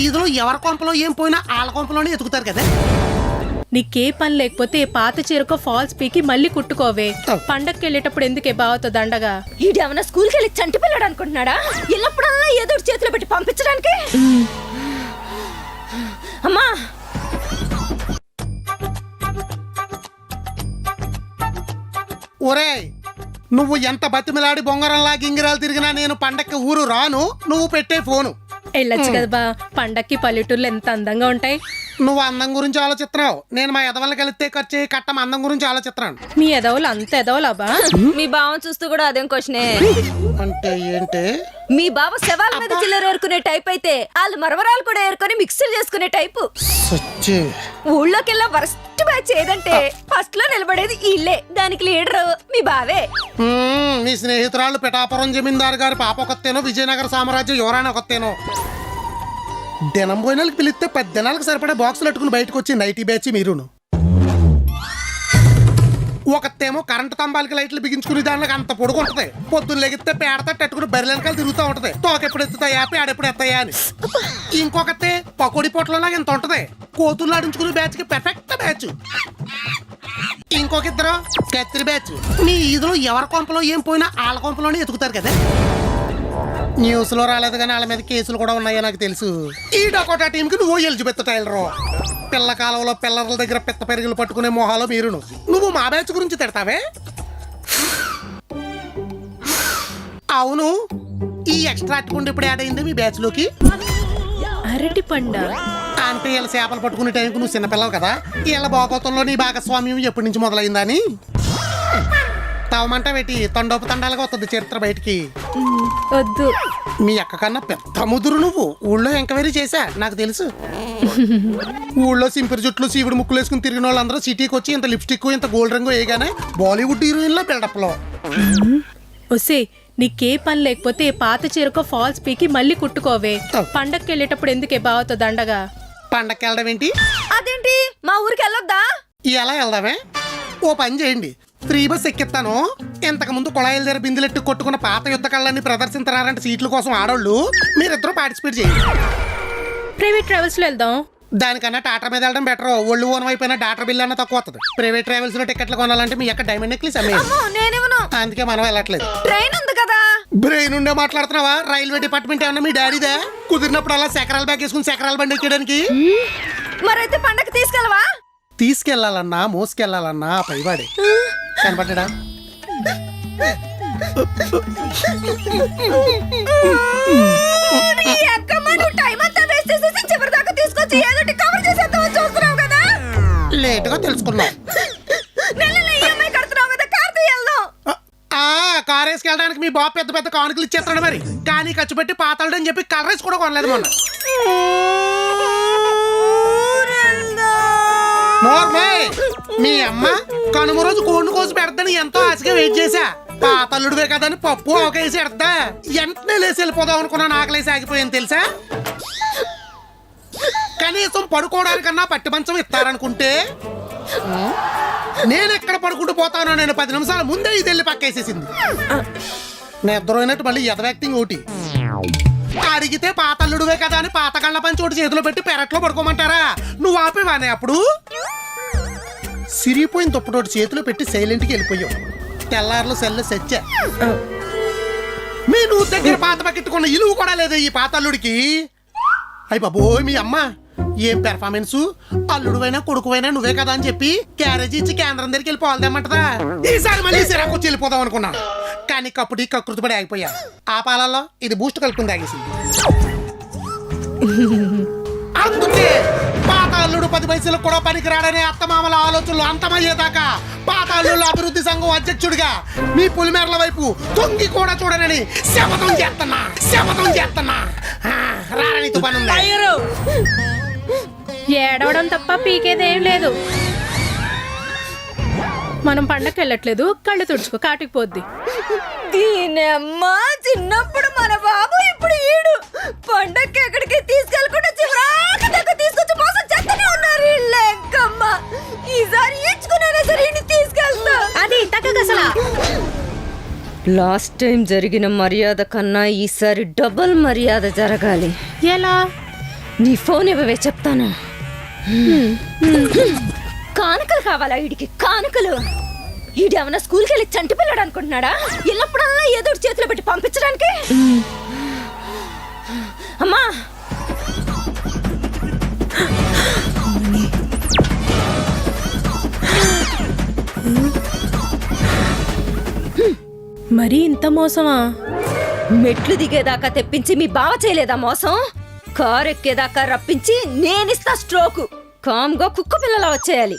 ఈదులో ఎవరి కొంపలో ఏం పోయినా వాళ్ళ కొంపలోనే ఎతుకుతారు కదా. నీకే పని లేకపోతే పాత చీరకో ఫాల్స్ పీకి మళ్ళీ కుట్టుకోవే. పండక్కి వెళ్ళేటప్పుడు ఎందుకే బావతో దండగా? ఈడేమన్నా స్కూల్కి వెళ్ళి చంటి పిల్లడు అనుకుంటున్నాడా? ఎల్లప్పుడల్లా ఏదో చేతిలో పెట్టి పంపించడానికి. అమ్మా ఒరేయ్, నువ్వు ఎంత బతిమిలాడి బొంగరంలా గింగిరాలు తిరిగినా నేను పండక్కి ఊరు రాను. నువ్వు పెట్టే ఫోను. వెళ్ళొచ్చు కదా బా, పండక్కి పల్లెటూర్లు ఎంత అందంగా ఉంటాయి. నువ్వు అందం గురించి ఆలోచిస్తున్నావు, నేను మా ఎదవలు కలిస్తే ఖర్చు కట్టం అందం గురించి ఆలోచిస్తున్నాను. మీ ఎదవులు అంత ఎదవులా బా? మీ బావ చూస్తూ కూడా అదేం క్వశ్చనే. అంటే ఏంటి? మీ బావ శవాల మీద చిల్లర ఏరుకునే టైప్ అయితే వాళ్ళు మరమరాలు కూడా ఏరుకొని మిక్సర్ చేసుకునే టైపు. ఊళ్ళోకెల్లా వరస్ట్ బ్యాచ్ ఏదంటే ఫస్ట్ లో నిలబడేది ఇల్లే. దానికి లీడరు మీ బావే. నీ స్నేహితురాళ్ళు పిఠాపురం జమీందారు గారి పాప ఒకతేనో, విజయనగర సామ్రాజ్యం యువరాణి ఒకతేనో. దినం పోయినాలకు పిలిస్తే 10 దినాలకు సరిపడే బాక్సులు అట్టుకుని బయటకు వచ్చి నైటీ బ్యాచ్ మీరును. ఒకతేమో కరెంటు స్తంభాలకి లైట్లు బిగించుకుని దానికి అంత పొడుగు ఉంటది. పొద్దున్న లెగిస్తే పేడతా తట్టుకుని బెర్రెలకాలు తిరుగుతూ ఉంటది. తోకెప్పుడు ఎత్తుతాయా పేడెప్పుడు ఎత్తాయా అని. ఇంకొకతే పకోడి పొట్లలాగా ఇంత ఉంటది. కోతులు ఆడించుకునే బ్యాచ్ కి పెర్ఫెక్ట్ బ్యాచ్. ఇంకొక ఇద్దరు కత్తిరి బ్యాచ్. నీ ఈదులో ఎవరి కొంపలో ఏం పోయినా వాళ్ళ కొంపలోనే ఎతుకుతారు కదా. న్యూస్ లో రాలేదు కానీ వాళ్ళ మీద కేసులు కూడా ఉన్నాయో నాకు తెలుసు. ఈ డకోటా టీంకి నువ్వు ఎలిజబెత్ టైలరు. పిల్ల కాలంలో పిల్లల దగ్గర పిత్త పెరుగులు పట్టుకునే మొహాలో మీరును. నువ్వు మా బ్యాచ్ గురించి తిడతావే? అవును, ఈ ఎక్స్ట్రా అట్టుకుంటే ఇప్పుడు యాడ్ అయింది మీ బ్యాచ్ లోకి. అరటి పండ అంటే వీళ్ళ చేపలు పట్టుకునే టైంకి నువ్వు చిన్నపిల్లవు కదా. వీళ్ళ భాగవతంలో నీ భాగస్వామ్యం ఎప్పటి నుంచి మొదలైందని తవమంట పెట్టి తండోపు తండాలుగా వస్తుంది చరిత్ర బయటికి. వద్దు, మీ అక్క కన్నా పెద్ద ముదురు నువ్వు. ఊళ్ళో ఎంక్వైరీ చేశా, నాకు తెలుసు. ఊళ్ళో సింపిరి జుట్లు శివుడు ముక్కులు వేసుకుని తిరిగిన వాళ్ళందరూ సిటీకి వచ్చి ఇంత లిప్స్టిక్ ఇంత గోల్డ్ రంగు వేయగానే బాలీవుడ్ హీరోయిన్ లో బిల్డప్ లో. ఒసే, నీకే పని లేకపోతే పాత చీరకో ఫాల్స్ పీకి మళ్ళీ కుట్టుకోవే. పండక్కి వెళ్ళేటప్పుడు ఎందుకే బావతో దండగా? పండక్కి వెళ్ళడం ఏంటి? అదేంటి మా ఊరికి వెళ్ళొద్దా? ఎలా వెళ్దామే? ఓ పని చేయండి, ఫ్రీ బస్ ఎక్కిస్తాను. ఇంతకు ముందు కుళాయిల దగ్గర బిందులెట్టు కొట్టుకున్న పాత యుద్ధ కళ్ళని ప్రదర్శించారంటే సీట్ల కోసం ఆడోళ్ళు మీరిద్దరూ పార్టిసిపేట్ చేయండి. ప్రైవేట్ ట్రావెల్స్ లో వెళ్దాం. దానికన్నా టాటా మీద వెళ్ళడం బెటర్. ఒళ్ళు ఓనం అయిపోయినా డాక్టర్ బిల్ అన్న తక్కువ వస్తుంది. ప్రైవేట్ ట్రావెల్స్ లో టికెట్లు కొనాలంటే మీ యొక్క డైమండ్ నెక్లెస్ అందుకే మనం వెళ్ళట్లేదు. ట్రైన్ ఉంది కదా. బ్రెయిన్ ఉండే మాట్లాడుతున్నావా? రైల్వే డిపార్ట్మెంట్ ఏమన్నా మీ డాడీదే? కుదిరినప్పుడు అలా శకరాల బ్యాగ్ వేసుకుని శకరాల బండి ఎక్కడానికి. మరైతే పండగ తీసుకెళ్ళవా? తీసుకెళ్లాలన్నా మోసుకెళ్లాలన్నా పైవాడే కనపడ్డా. లేటుగా తెలుసుకున్నాం. కార్ వేసుకెళ్ళడానికి మీ బాబు పెద్ద పెద్ద కానుకలు ఇచ్చేస్తాడు. మరి కానీ ఖర్చు పెట్టి పాతాడు అని చెప్పి కలర్ వేసి కూడా కొనలేదు మొన్న. మీ అమ్మ కనుమ రోజు కోడిని కోసి పెడతాను ఎంతో ఆశగా వెయిట్ చేశా. పాతల్లుడివే కదని పప్పు ఆకేసి పెడతా. వెంటనే లేసి వెళ్ళిపోదాం అనుకున్నా, ఆకలేసి ఆగిపోయాను తెలుసా. కనీసం పడుకోవడానికన్నా పట్టి మంచం ఇస్తారనుకుంటే నేను ఎక్కడ పడుకుంటూ పోతానో నేను 10 నిమిషాల ముందే ఇది వెళ్ళి పక్కేసేసింది. నిద్రైనట్టు మళ్ళీ ఎదవ్యాక్టింగ్ ఒకటి. అడిగితే పాతల్లుడివే కదా అని పాతకళ్ళ పంచి ఒకటి చేతిలో పెట్టి పెరట్లో పడుకోమంటారా? నువ్వు ఆపేవానే అప్పుడు. సిరిగిపోయిన తొప్పుటోటి చేతిలో పెట్టి సైలెంట్కి వెళ్ళిపోయావు. తెల్లారులో సెల్లు సెచ్చా. మీ నువ్వు దగ్గర పాత పక్కెట్టుకున్న ఇలువ కూడా లేదు ఈ పాతల్లుడికి. అయ్యి బాబోయ్, మీ అమ్మ ఏం పెర్ఫార్మెన్స్. అల్లుడువైనా కొడుకువైనా నువ్వే కదా అని చెప్పి క్యారేజీ ఇచ్చి కేంద్రం దగ్గరికి వెళ్ళి పోల్దేమంటదా. ఈసారి మళ్ళీ సిరాకు వచ్చి వెళ్ళిపోదాం అనుకున్నాను, కానీ కప్పుడి కకృతి పడి ఆగిపోయా. ఆ పాలల్లో ఇది బూస్ట్ కలుపుకుని తాగేసింది. అందుకే పాత అల్లుడు 10 పైసలకు కూడా పనికిరాడనే అత్తమామల ఆలోచనలు అంతమయ్యేదాకా పాత అల్లుళ్ళ అభివృద్ధి సంఘం అధ్యక్షుడిగా మీ పులిమేరల వైపు తొంగి కూడా చూడనని శపథం చేస్తున్నా. రాణితో పని ఉంది. ఏడవడం తప్ప పీకేదేం లేదు. మనం పండక్కి వెళ్ళట్లేదు, కళ్ళు తుడుచుకో కాటికి పోద్ది. దీనమ్మా చిన్నప్పుడు మన బాబు, ఇప్పుడు ఈడు పండక్కి ఎక్కడికి తీసుకెళ్ళకుండా చివరాకి దగ్గర తీసుకొచ్చి మోసం చేస్తూనే ఉన్నారు. ఈసారి ఇచ్చుకునే సరే తీసుకెళ్తా. అది తగ్గసలా లాస్ట్ టైం జరిగిన మర్యాద కన్నా ఈసారి డబుల్ మర్యాద జరగాలి. ఎలా? నీ ఫోన్ ఇవ్వవే చెప్తాను. కానుకలు కావాలా వీడికి? కానుకలు? ఈడేమన్నా స్కూల్కి వెళ్ళి చంటి పిల్లడు అనుకుంటున్నాడా? ఎల్లప్పుడల్లా ఏదో ఒకటి చేతిలో పెట్టి పంపించడానికి. అమ్మా మరీ ఇంత మోసమా? మెట్లు దిగేదాకా తెప్పించి మీ బావ చేయలేదా మోసం? కారు ఎక్కేదాకా రప్పించి నేనిస్తా స్ట్రోకు. కామ్గా కుక్క పిల్లలా వచ్చేయాలి.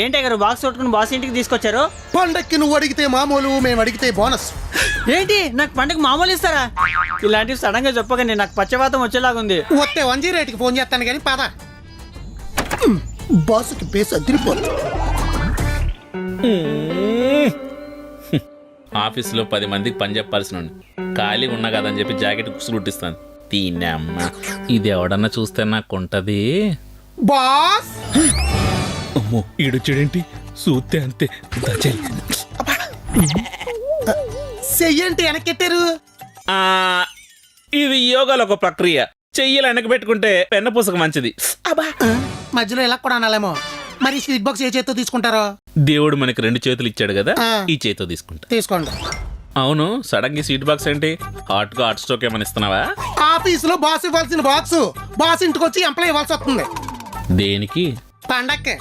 ఏంటి గారు బాక్స్ కొట్టుకుని బాస్ ఇంటికి తీసుకొచ్చారు? పండక్కి నువ్వు అడిగితే మామూలు, మేము అడిగితే బోనస్. ఏంటి నాకు పండుగ మామూలు ఇస్తారా? ఇలాంటివి సడన్ గా చెప్పకండి, నాకు పచ్చవాతం వచ్చేలాగుంది. వస్తే 108కి ఫోన్ చేస్తాను కానీ పద. బాసుకి బేస్ అదిరిపోతుంది. ఆఫీసులో 10 మందికి పని చెప్పాల్సిన ఖాళీ ఉన్నా కదని చెప్పి జాకెట్ కుక్స్ కుట్టిస్తాను. తీనమ్మ ఇది ఎవడన్నా చూస్తే నాకు ఉంటది. బాస్ అమ్మో ఈడొచ్చాడేంటి? చూస్తే అంతే. చెయ్యంటే వెనకెట్టారు. ఇది యోగాలో ఒక ప్రక్రియ. చెయ్యలు వెనక పెట్టుకుంటే పెన్న పూసక మంచిది. మధ్యలో ఇలా కూడా అనాలేమో. మరి స్వీట్ బాక్స్ ఏ చేత్తో తీసుకుంటారో? దేవుడు మనకి 2 చేతులు ఇచ్చాడు కదా, ఈ చేతితో తీసుకుంటా. తీసుకోండి. అవును, సడన్ గా స్వీట్ బాక్స్ ఏంటి? హాట్ గా హాట్ స్టోక్ ఏమని ఇస్తున్నావా? ఆఫీసులో బాస్ ఇవ్వాల్సిన బాక్స్ బాస్ ఇంటికి వచ్చి ఎంప్లాయ్ ఇవ్వాల్సి వస్తుంది. దేనికి? పండక్కి.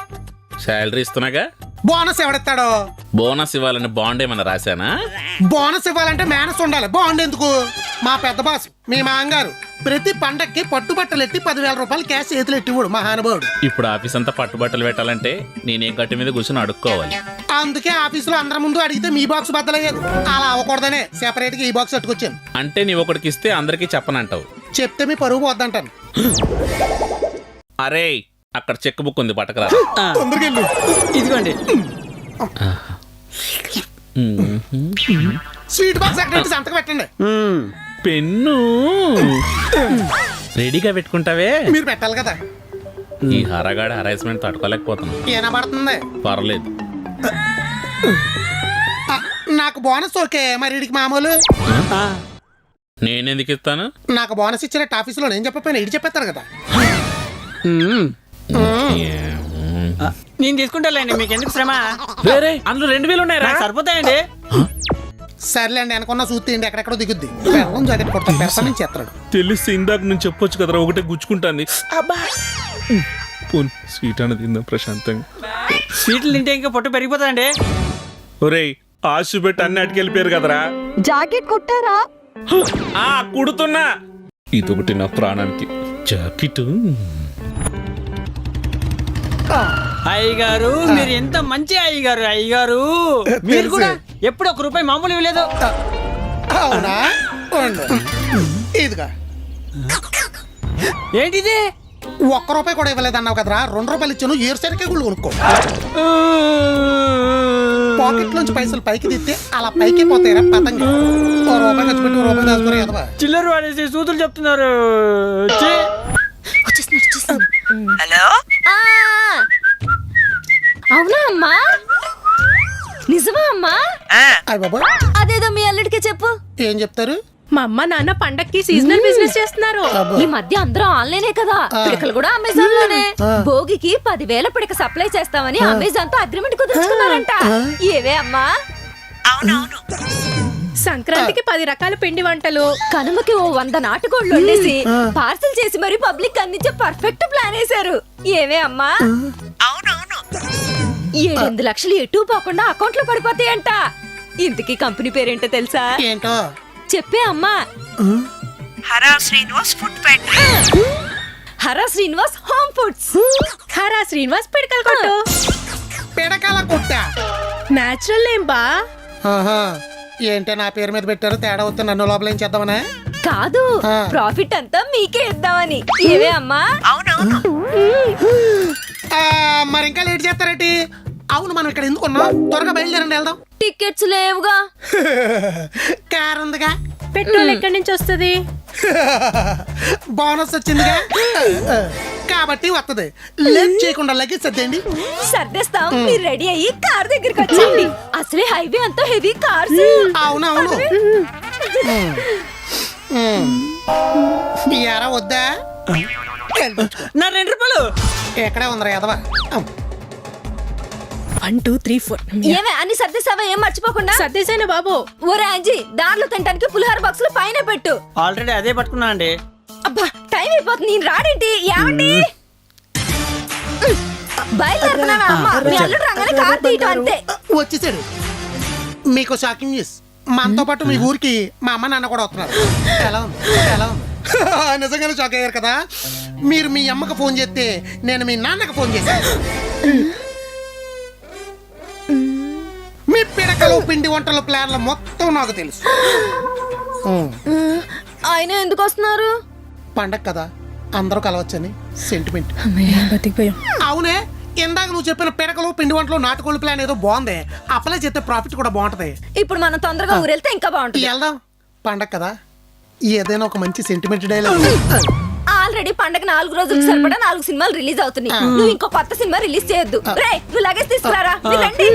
శాలరీ ఇస్తున్నాగా. బోనస్ ఎవడెత్తాడో? బోనస్ ఇవ్వాలని బాండ్ ఏమన్నా రాశానా? బోనస్ ఇవ్వాలంటే మేనస్ ఉండాలి. బాండ్ ఎందుకు? మా పెద్ద బాస్ మీ మాంగారు ప్రతి పండక్కి పట్టుబట్టలెట్టి 10,000 రూపాయలు క్యాష్ చేతులు ఎట్టివాడు మహానుభావుడు. ఇప్పుడు ఆఫీస్ అంతా పట్టుబట్టలు పెట్టాలంటే నేనేం గట్టి మీద కూర్చొని అడుక్కోవాలి. అందుకే ఆఫీసులో అందరి ముందు అడిగితే మీ బాక్స్ బద్దలయ్యేది. అలా అవ్వకూడదనే సెపరేట్ గా ఈ బాక్స్ అట్టుకొచ్చాను. అంటే నీ ఒకటికి ఇస్తే అందరికీ చెప్పనంటావు. చెప్తే మీ పరువు పోద్దంటాను. అరే అక్కడ చెక్ బుక్ ఉంది, పట్టకరా. తొందరగా వెళ్ళు. ఇదిగోండి. స్వీట్ బాక్స్ అక్కడ సంతకం పెట్టండి. పెన్ను రెడీగా పెట్టుకుంటావే. మీరు పెట్టాలి కదా. ఈ హరగాడ హరాస్మెంట్ తట్టుకోలేకపోతున్నా. ఏనబడుతుంది. పర్లేదు. నాకు బోనస్ ఓకే, మరి వీడికి మామూలు. నేనెందుకు ఇస్తాను? నాకు బోనస్ ఇచ్చినట్టు ఆఫీసులో నేను చెప్పకపోయినా ఇడి చెప్పేస్తారు కదా. నేను తీసుకుంటాలేండి, మీకు ఎందుకు శ్రమ? అందులో 2,000 ఉన్నాయా? సరిపోతాయండి. సర్లేండి, అనుకున్న చూస్తేండి ఎక్కడెక్కడో దిగుద్ది. బెల్లం జాకెట్ కొడతాను, పెడతాను నుంచి చేస్తాడు. తెలిసి ఇందాక నుంచి చెప్పొచ్చు కదరా, ఒకటే గుచ్చుకుంటాను. స్వీట్ అన్నది తిందాం ప్రశాంతంగా. స్వీట్లు తింటే ఇంకా పొట్టు పెరిగిపోతాయండి. ఒరేయ్ ఆశ పెట్టి అన్ని అటుకెళ్ళిపోయారు కదరా. జాకెట్ కుట్టారా? కుడుతున్నా. ఇదొకటి నా ప్రాణానికి జాకెట్. అయ్యగారు మీరు ఎంత మంచి అయ్యగారు. అయ్యగారు మీరు కూడా ఎప్పుడు ₹1 మామూలు ఇవ్వలేదు. అవునా? ఇదిగా ఏంటిది? ₹1 కూడా ఇవ్వలేదు అన్నావు కదరా. ₹2 ఇచ్చాను. ఏరుసరికే గుళ్ళు కొనుక్కో. పాకెట్ లోంచి పైసలు పైకి తిస్తే అలా పైకి పోతాయిరా పతంగి. ₹1 ఖర్చు పెట్టి ₹1 దాచుకోరు కదా. చిల్లర వాడేసి సూతులు చెప్తున్నారు. హలో, అవునా అమ్మా? నిజమా అమ్మా? అయ్య బాబా, అదేదో మీ అల్లుడికి చెప్పు. ఏం చెప్తారు? మా అమ్మ నాన్న పండక్కి సీజనల్ బిజినెస్ చేస్తున్నారు. ఈ మధ్య అందరూ ఆన్లైనే కదా, పిడకలు కూడా అమెజాన్ లోనే. భోగికి 10,000 పిడక సప్లై చేస్తామని అమెజాన్ తో అగ్రిమెంట్ కుదుర్చుకున్నారంట. ఏవే అమ్మా? అవునవును. సంక్రాంతికి 10 రకాల పిండి వంటలు, కనుమకి 100 నాటుకోళ్ళు వండేసి పార్సల్ చేసి మరి పబ్లిక్ అందించే పర్ఫెక్ట్ ప్లాన్ వేశారు. ఏవే అమ్మా? అవునవును. 7 లక్షలు ఎటు పోకుండా అకౌంట్ లో పడిపోతాయంట. ఇంతకీ కంపెనీ పేరేంటో తెలుసా? ఏంటో చెప్పే అమ్మా. Hara Srinivas food factory. Hara Srinivas home foods. Hara Srinivas పిడకల కొట్టు. పిడకల కొట్టా? నేచురల్ నేమ్ బా. ఏంటే నా పేరు మీద పెట్టారు? తేడా వస్తే నన్ను లోపల ఏం చేద్దామనే? కాదు, ప్రాఫిట్ అంతా మీకే ఇద్దామని. ఏవే అమ్మా? అవునవును. మరి ఇంకా లేట్ చేస్తారేంటి? అవును, మనం ఇక్కడ ఎందుకు ఉన్నాం? త్వరగా బయలుదేరండి, వెళ్దాం. టికెట్స్ లేవుగా. కార్ ఉందిగా. పెట్రోల్ ఎక్కడి నుంచి వస్తుంది? బోనస్ వచ్చిందిగా కాబట్టి వస్తుంది. లేట్ చేయకుండా లగేజ్ సర్దేయండి. సర్దేస్తాం. మీరు రెడీ అయ్యి కార్ దగ్గరికి వచ్చేయండి. అసలే హైవే అంతా హెవీ కార్స్. అవునవును. ఈ ఎరా వద్దా నా 2 రూపాయలు. ఎక్కడే ఉందరా ఎదవా 1 2 3 4 ఏమే అన్ని సర్దేశావా? ఏం మర్చిపోకుండా. సర్దేశాను బాబు. ఓరే అంజీ, దారిలో తినడానికి పులిహోర బాక్సులు పైన పెట్టు. ఆల్రెడీ అదే పట్టుకున్నా అండి. అబ్బా టైం అయిపోతుంది, నేను రాడేంటి? ఏమండి బయలుదేరుతున్నావా? అమ్మ మీ అల్లుడు రాగానే కార్ తీయటం అంతే. వచ్చేసాడు. మీకు షాకింగ్ న్యూస్, మనతో పాటు మీ ఊరికి మా అమ్మ నాన్న కూడా వస్తున్నారు. ఎలా ఉంది? ఎలా ఉంది? నిజంగానే షాక్ అయ్యారు కదా. మీరు మీ అమ్మకి ఫోన్ చేస్తే నేను మీ నాన్నకి ఫోన్ చేశాను. మీ పిడకలు పిండి వంటల ప్లాన్ల మొత్తం నాకు తెలుసు. ఆయన ఎందుకు వస్తున్నారు? పండగ కదా, అందరూ కలవచ్చని సెంటిమెంట్. బతికిపోయాం. అవునే, ఇందాక నువ్వు చెప్పిన పిడకలు పిండి వంటలు నాటుకోళ్ళ ప్లాన్ ఏదో బాగుంది. అప్లై చేస్తే ప్రాఫిట్ కూడా బాగుంటది. ఇప్పుడు మనం తొందరగా ఊరెళ్తే ఇంకా బాగుంటుంది. వెళ్దాం. పండగ కదా, ఏదైనా ఒక మంచి సెంటిమెంట్ డైలాగ్. ఆల్రెడీ పండగ 4 రోజులకు సరిపడా 4 సినిమాలు రిలీజ్ అవుతున్నాయి. నువ్వు ఇంకో కొత్త సినిమా రిలీజ్ చేయొద్దు. రే నువ్వు లగేజ్ తీసుకురారా. మీరు రండి.